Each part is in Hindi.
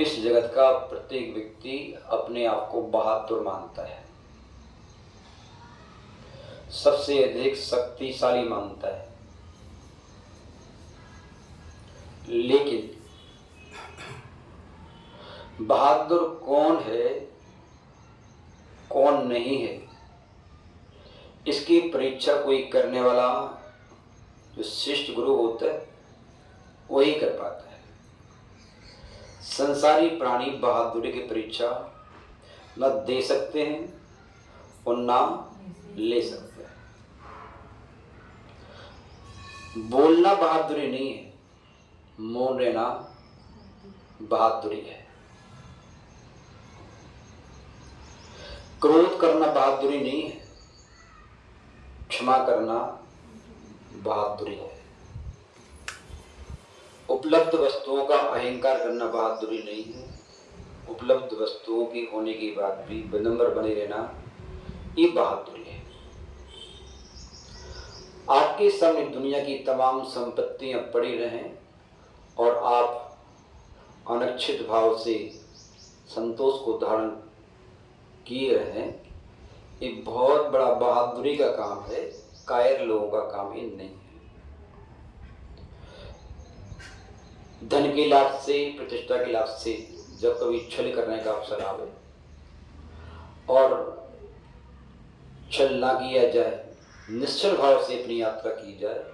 इस जगत का प्रत्येक व्यक्ति अपने आप को बहादुर मानता है, सबसे अधिक शक्तिशाली मानता है। लेकिन बहादुर कौन है कौन नहीं है, इसकी परीक्षा कोई करने वाला जो श्रेष्ठ गुरु होता है वही कर पाता है। संसारी प्राणी बहादुरी की परीक्षा न दे सकते हैं और ना ले सकते हैं। बोलना बहादुरी नहीं है, मौन रहना बहादुरी है। क्रोध करना बहादुरी नहीं है, क्षमा करना बहादुरी है। उपलब्ध वस्तुओं का अहंकार करना बहादुरी नहीं है, उपलब्ध वस्तुओं की होने के बाद भी विनम्र बने रहना ये बहादुरी है। आपके सामने दुनिया की तमाम संपत्तियां पड़ी रहें और आप अनिच्छित भाव से संतोष को धारण किए रहें, ये बहुत बड़ा बहादुरी का काम है, कायर लोगों का काम ही नहीं है। धन के लाभ से, प्रतिष्ठा के लाभ से जब कभी छल करने का अवसर आवे और छल ना किया जाए, निश्चल भाव से अपनी यात्रा की जाए,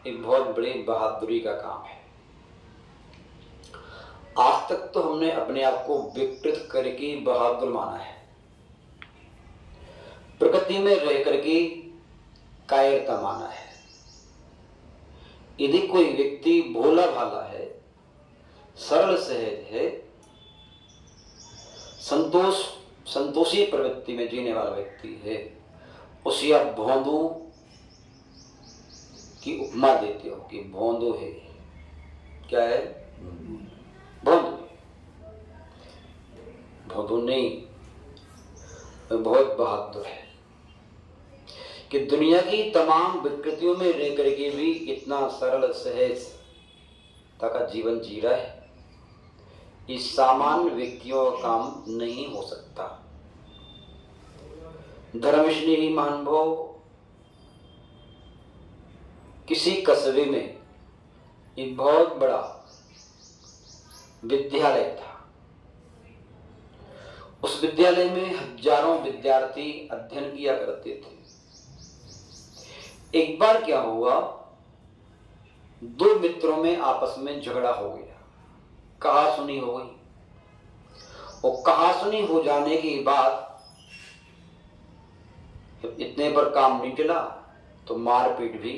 एक बहुत बड़ी बहादुरी का काम है। आज तक तो हमने अपने आप को विकृत करके बहादुर माना है, प्रकृति में रह करके कायरता माना है। यदि कोई व्यक्ति भोला भाला है, सरल सहज है, संतोषी प्रवृत्ति में जीने वाला व्यक्ति है, उसे आप भोंदू की उपमा देते हो कि भोंदू है। क्या है? भोंदू। भोंदू नहीं, बहुत बहादुर है कि दुनिया की तमाम विकृतियों में रह करके भी इतना सरल सहज का जीवन जी रहा है। इस सामान्य व्यक्तियों का काम नहीं हो सकता। धर्मस्नेही महानुभाव किसी कस्बे में एक बहुत बड़ा विद्यालय था। उस विद्यालय में हजारों विद्यार्थी अध्ययन किया करते थे। एक बार क्या हुआ, दो मित्रों में आपस में झगड़ा हो गया, कहासुनी हो गई और कहासुनी हो जाने के बाद इतने पर काम नहीं चला तो मारपीट भी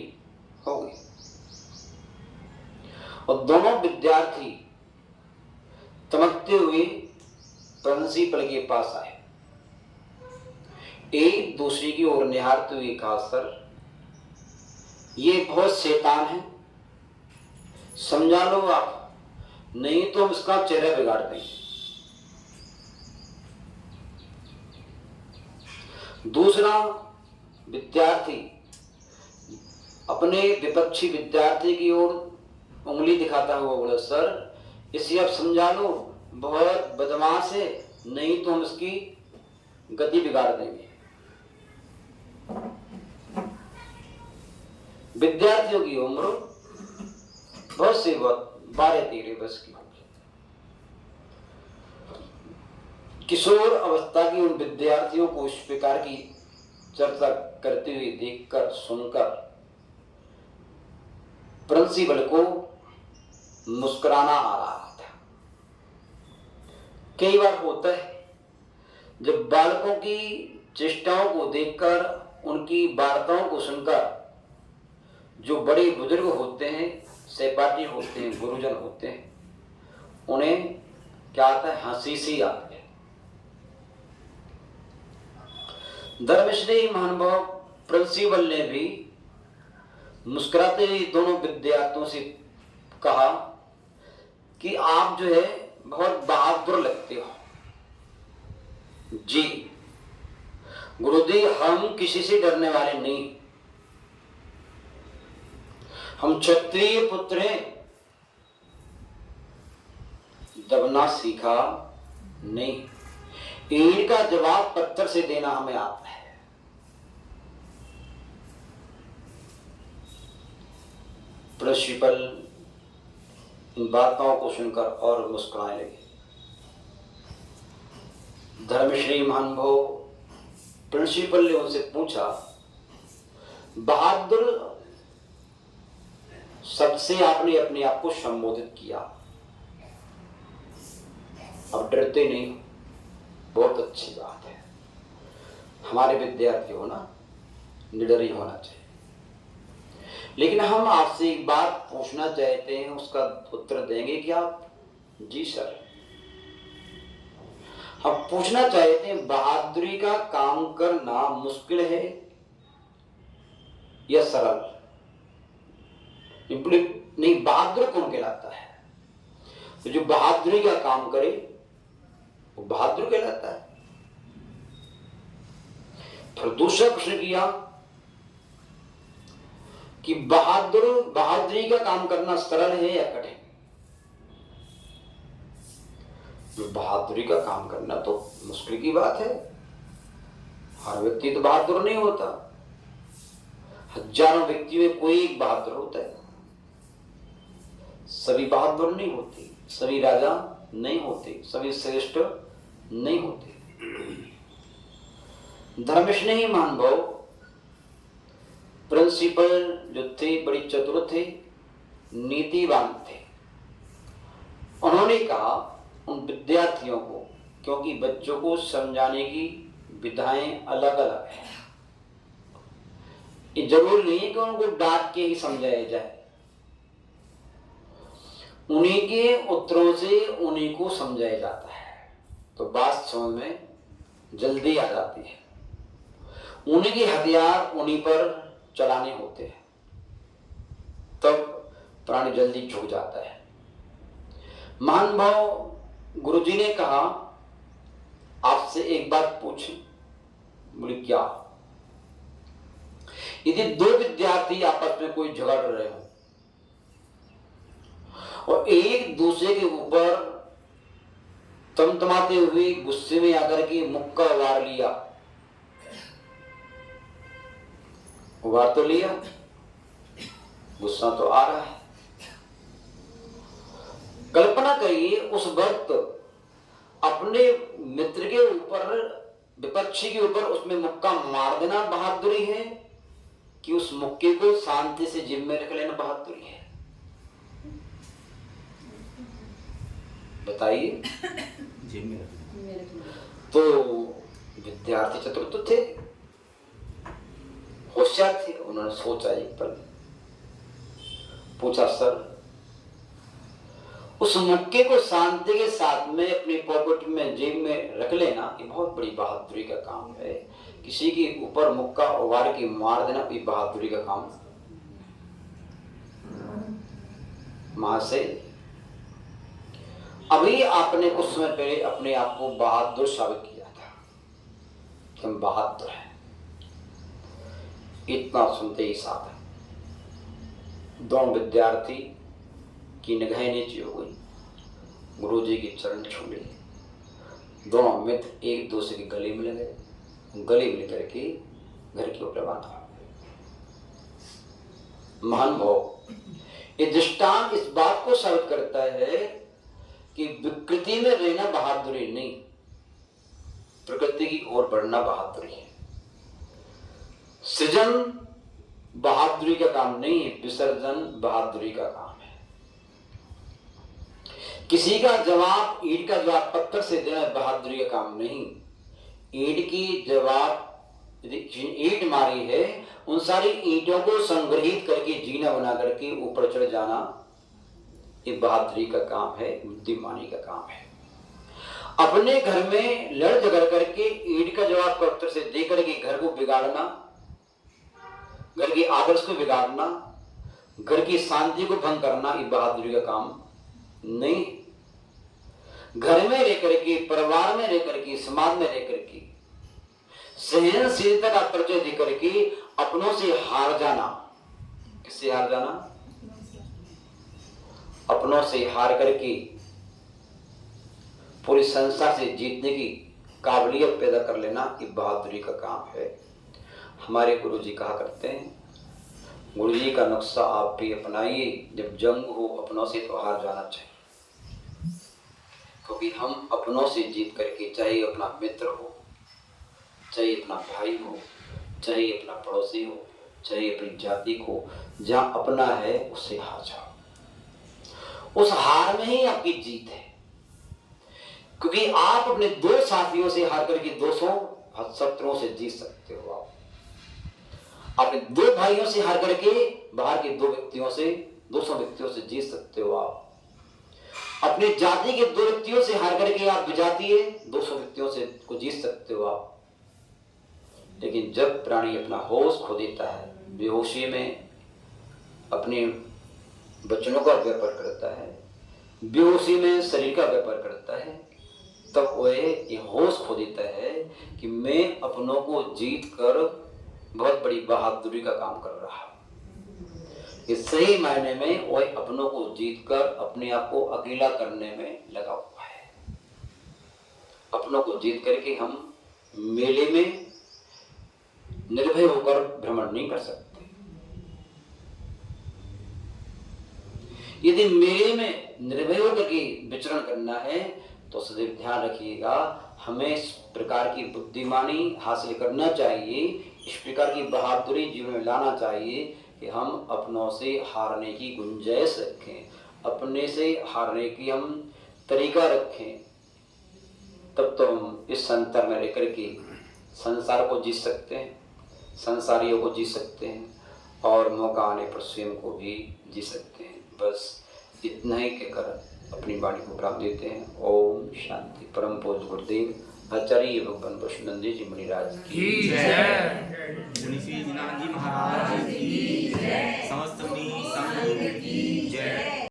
हो गई और दोनों विद्यार्थी चमकते हुए प्रिंसिपल के पास आए। एक दूसरे की ओर निहारते हुए कहा, सर ये बहुत शैतान है, समझा लो आप, नहीं तो हम इसका चेहरा बिगाड़ देंगे। दूसरा विद्यार्थी अपने विपक्षी विद्यार्थी की ओर उंगली दिखाता हुआ बोला, सर इसे आप समझा लो, बहुत बदमाश है, नहीं तो हम इसकी गति बिगाड़ देंगे। विद्यार्थियों की उम्र बहुत सी, बहुत 12-13 वर्ष की। किशोर अवस्था की उन विद्यार्थियों को इस प्रकार की चर्चा करते हुए देखकर सुनकर प्रिंसिपल को मुस्कुराना आ रहा था। कई बार होता है जब बालकों की चेष्टाओं को देखकर, उनकी वार्ताओं को सुनकर जो बड़े बुजुर्ग होते हैं, सहपाठी होते हैं, गुरुजन होते हैं, उन्हें क्या आता है, हंसी सी आती है। धर्मस्नेही महानुभाव प्रिंसिपल ने भी मुस्कुराते हुए दोनों विद्यार्थियों से कहा कि आप जो है बहुत बहादुर लगते हो। जी गुरुदेव, हम किसी से डरने वाले नहीं, हम क्षत्रिय पुत्र हैं, दबना सीखा नहीं। ईंट का जवाब पत्थर से देना हमें आता है। प्रिंसिपल इन बातों को सुनकर और मुस्कुराने लगे। धर्मश्री महानुभव प्रिंसिपल ने उनसे पूछा, बहादुर शब्द से आपने अपने आप को संबोधित किया, अब डरते नहीं, बहुत अच्छी बात है। हमारे विद्यार्थी हो ना, निडर ही होना चाहिए। लेकिन हम आपसे एक बात पूछना चाहते हैं, उसका उत्तर देंगे क्या? जी सर। हम पूछना चाहते हैं, बहादुरी का काम करना मुश्किल है या सरल? नहीं, बहादुर कौन कहलाता है? तो जो बहादुरी का काम करे वो बहादुर कहलाता है। फिर दूसरा प्रश्न किया कि बहादुरी का काम करना सरल है या कठिन? बहादुरी का काम करना तो मुश्किल की बात है। हर व्यक्ति तो बहादुर नहीं होता। हजारों व्यक्तियों में कोई एक बहादुर होता है। सभी बहादुर नहीं होते, सभी राजा नहीं होते, सभी श्रेष्ठ नहीं होते। धर्मस्नेही महानुभव प्रिंसिपल जो थे बड़ी चतुर थे, नीतिवान थे। उन्होंने कहा उन विद्यार्थियों को, क्योंकि बच्चों को समझाने की विधाएं अलग अलग है, ये जरूरी नहीं है कि उनको डांट के ही समझाया जाए। उन्हीं के उत्तरों से उन्हीं को समझाया जाता है, तो बात समझ में जल्दी आ जाती है। उन्हीं के हथियार उन्हीं पर चलाने होते हैं, तब प्राणी जल्दी झुक जाता है। महानुभाव गुरुजी ने कहा, आपसे एक बात पूछी। बोले क्या? यदि दो विद्यार्थी आपस में कोई झगड़ रहे हो और एक दूसरे के ऊपर तमतमाते हुए गुस्से में आकर के मुक्का वार लिया, वार तो लिया, गुस्सा तो आ रहा है। कल्पना करिए उस वक्त अपने मित्र के ऊपर, विपक्षी के ऊपर उसमें मुक्का मार देना बहादुरी है कि उस मुक्के को शांति से जिम में रख लेना बहादुरी है? बताइए। तो विद्यार्थी चतुर तो थे, होशियार थे। उन्होंने सोचा एक पल, पूछा, सर उस मुक्के को शांति के साथ में अपनी पॉकेट में, जेब में रख लेना, ये बहुत बड़ी बहादुरी का काम है। किसी के ऊपर मुक्का उबार के मार देना ये बहादुरी का काम। महाशय, अभी आपने कुछ समय पहले अपने आप को बहादुर साबित किया था कि हम बहादुर हैं। इतना सुनते ही साथ दोनों विद्यार्थी की निगाहें नीचे हो गई, गुरुजी के चरण छू लिए। दोनों मित्र एक दूसरे के गले मिल गए, गले मिल करके घर की ओर रवाना हो गए। महानुभाव, ये दृष्टांत इस बात को साबित करता है कि विकृति में रहना बहादुरी नहीं, प्रकृति की ओर बढ़ना बहादुरी है। सृजन बहादुरी का काम नहीं है, विसर्जन बहादुरी का काम है। किसी का जवाब, ईंट का जवाब पत्थर से देना बहादुरी का काम नहीं। ईंट की जवाब, ईंट मारी है, उन सारी ईंटों को संग्रहित करके जीना बना करके ऊपर चढ़ जाना, ये बहादुरी का काम है, बुद्धिमानी का काम है। अपने घर में लड़ झगड़ करके ईंट का जवाब पत्थर से दे करके घर को बिगाड़ना, घर के आदर्श को बिगाड़ना, घर की शांति को भंग करना, ये बहादुरी का काम नहीं। घर में रह करके, परिवार में रह करके, समाज में रह करके सहनशीलता का परिचय दे करके अपनों से हार जाना। किससे हार जाना? अपनों से हार करके पूरी संसार से जीतने की काबिलियत पैदा कर लेना ये बहादुरी का काम है। हमारे गुरु जी कहा करते हैं, गुरु जी का नुस्खा आप भी अपनाइए, जब जंग हो अपनों से तो हार जाना चाहिए। क्योंकि हम अपनों से जीत करके, चाहे अपना मित्र हो, चाहे अपना भाई हो, चाहे अपना पड़ोसी हो, चाहे अपनी जाति को, जहाँ अपना है उससे हार जाओ। उस हार में ही आपकी जीत है। क्योंकि आप अपने दो साथियों से हार करके 200 शत्रुओं से जीत सकते हो। आप अपने दो भाइयों से हार करके बाहर के 2 व्यक्तियों से, 200 व्यक्तियों से जीत सकते हो। आप अपनी जाति के 2 व्यक्तियों से हार करके आप विजातीय 200 व्यक्तियों से को जीत सकते हो आप। लेकिन जब प्राणी अपना होश खो देता है, बेहोशी में अपने वचनों का व्यापार करता है, बेहोशी में शरीर का व्यापार करता है, तब वह ये होश खो देता है कि मैं अपनों को जीत कर बहुत बड़ी बहादुरी का काम कर रहा हूं। इस सही मायने में वह अपनों को जीत कर अपने आप को अकेला करने में लगा हुआ है। अपनों को जीत करके हम मेले में निर्भय होकर भ्रमण नहीं कर सकते। यदि मेले में निर्भय होकर के विचरण करना है तो सदैव ध्यान रखिएगा, हमें इस प्रकार की बुद्धिमानी हासिल करना चाहिए, इस प्रकार की बहादुरी जीवन में लाना चाहिए कि हम अपनों से हारने की गुंजाइश रखें, अपने से हारने की हम तरीका रखें। तब तो हम इस संसार में रह करके संसार को जीत सकते हैं, संसारियों को जीत सकते हैं और मौका आने पर स्वयं को भी जी सकते हैं। बस इतना ही कहकर अपनी वाणी को विराम देते हैं। ओम शांति। परम पूज्य गुरुदेव आचार्य भगवान वैष्णव जी मुनिराज की जय।